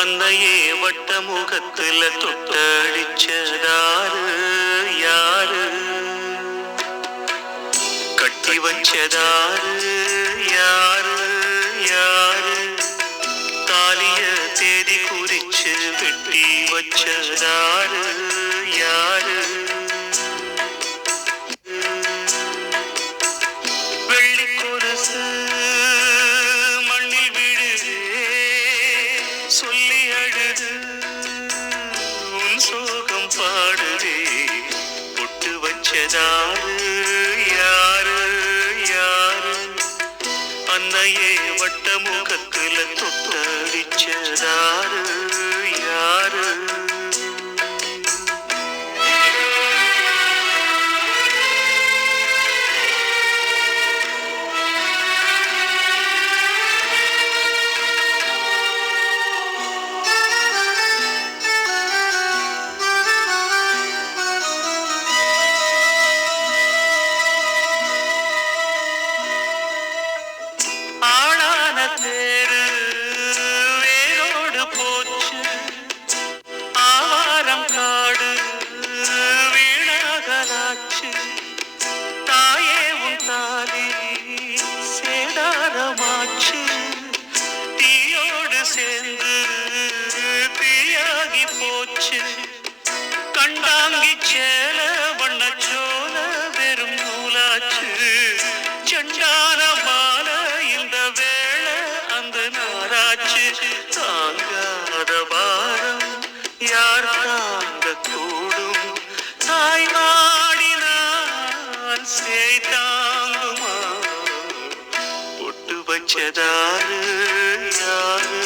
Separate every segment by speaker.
Speaker 1: அன்னையே வட்ட முகத்துல தொட்டடிச்சதாரு யாரு, கட்டி வச்சதாரு யாரு யாரு, தாலிய தேதி குறிச்சு வெட்டி வச்சதாரு யாரு, வெள்ளி கொலுசு மண்ணில் விழுது சொல்லி அழுது உன் சோகம் பாடுதே, பொட்டு வச்சதாரு யாரு யாரு, அன்னையே வட்ட முகத்துல தொட்டடிச்சதாரு யாரு. தேரு வேரோடு போச்சு, ஆவாரம் காடு வீணாகலாச்சு, தாயே உன் தாலி சேதாரமாச்சு, தீயோடு சேர்ந்து தீயாகி போச்சு, கண்டாங்கி சேல வண்ணச்சோல வெறும் நூலாச்சு, செண்டான மால இந்த வேளை அந்த நாராச்சு, தாங்காத பாரம் யார் தாங்க கூடும், தாய் வாடினால் சேய் தாங்குமா, பொட்டு வச்சதாரு யாரு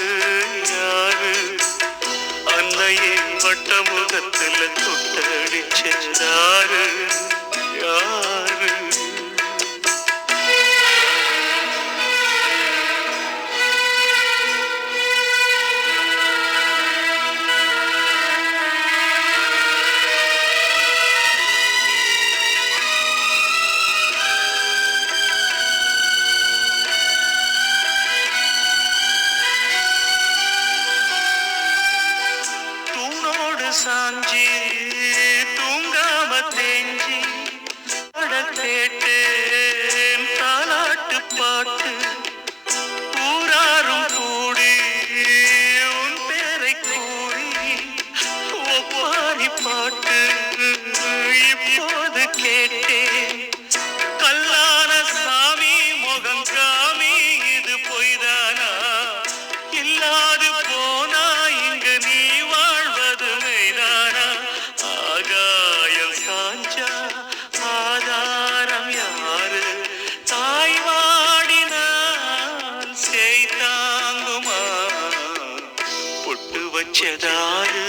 Speaker 1: யாரு, அன்னையே வட்ட முகத்துல தொட்டடிச்சதாரு யாரு. சாஞ்சி தூங்காம தேஞ்சி அட கேட்டேன் தாலாட்டு பாட்டு, ஊராரும் கூடி உன் பேரை கூறி ஒப்பாரி பாட்டு இப்போது கேட்டேன், கல்லான சாமி முகங்காமி இது பொய்தானா, இல்லாது போனா இங்கு நீ வாழ்வது மெய்தானா, ஆகாயம் சாஞ்சா ஆதாரம் யாரு, தாய் வாடினால் சேய் தாங்குமா, பொட்டு வச்சதாரு